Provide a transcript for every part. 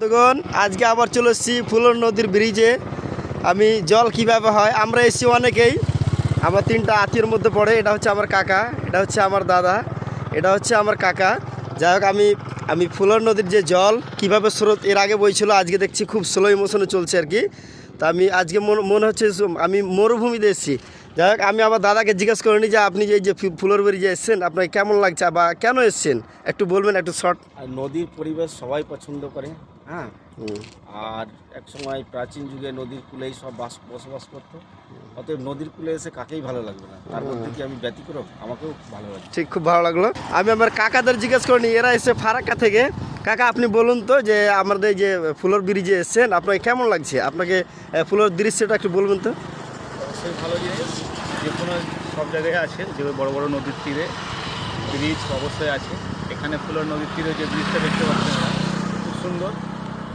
তখন আজকে আবার চলে এসেছি ফুলর নদীর ব্রিজে। আমি জল কিভাবে হয় আমরা এসেছি অনেকেই, আমার তিনটা আত্মীয়র মধ্যে পড়ে। এটা হচ্ছে আমার কাকা, এটা হচ্ছে আমার দাদা, এটা হচ্ছে আমার কাকা। যাই হোক আমি আমি ফুলর নদীর যে জল কিভাবে স্রোত এর আগে বইছিল, আজকে দেখছি খুব স্লো ইমোশনে চলছে আর কি। তা আমি আজকে মনে হচ্ছে আমি মরুভূমিতে এসেছি। যাই হোক আমি আমার দাদাকে জিজ্ঞেস করিনি যে আপনি যে ফুলর ব্রিজে এসেছেন আপনাকে কেমন লাগছে বা কেন এসেছেন, একটু বলবেন একটু শর্ট। আর নদীর পরিবেশ সবাই পছন্দ করে, হ্যাঁ। আর এক সময় প্রাচীন যুগে নদীর কূলেই সব বসবাস করতো। অতএব নদীর কূলে এসে কাকেই ভালো লাগবে না, তার মধ্যে কি আমি ব্যতিক্রম, আমাকেও ভালো লাগে। ঠিক, খুব ভালো লাগলো। আমি আমার কাকাদের জিজ্ঞেস করিনি, এরা এসে ফারাক্কা থেকে। কাকা আপনি বলুন তো যে আমাদের যে ফুলর ব্রিজে এসেছেন আপনাকে কেমন লাগছে, আপনাকে ফুলর দৃশ্যটা একটু বলবেন তো। অবশ্যই ভালো জিনিস, যে কোনো সব জায়গায় আছে, যে বড় বড় নদীর তীরে ব্রিজ অবশ্যই আছে। এখানে ফুলের নদীর তীরে যে ব্রিজটা দেখতে পাচ্ছি আমরা, খুব সুন্দর।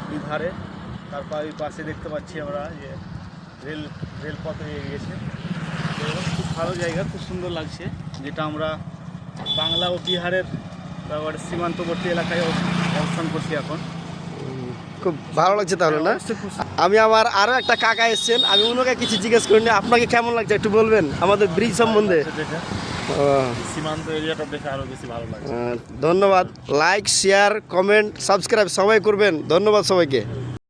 দুই ধারে, তারপর ওই পাশে দেখতে পাচ্ছি আমরা যে রেলপথ হয়ে গিয়েছে। খুব ভালো জায়গা, খুব সুন্দর লাগছে, যেটা আমরা বাংলা ও বিহারের তারপরে সীমান্তবর্তী এলাকায় অবস্থান করছি এখন। খুব ভালো লাগছে তাহলে না। আমি আমার আরও একটা কাকা এসেছেন, আমি ওনাকে কিছু জিজ্ঞেস করিনি, আপনাকে কেমন লাগছে একটু বলবেন আমাদের ব্রিজ সম্বন্ধে। সীমান্ত এরিয়াটা দেখে আরও বেশি ভালো লাগছে। ধন্যবাদ। লাইক, শেয়ার, কমেন্ট, সাবস্ক্রাইব সবাই করবেন। ধন্যবাদ সবাইকে।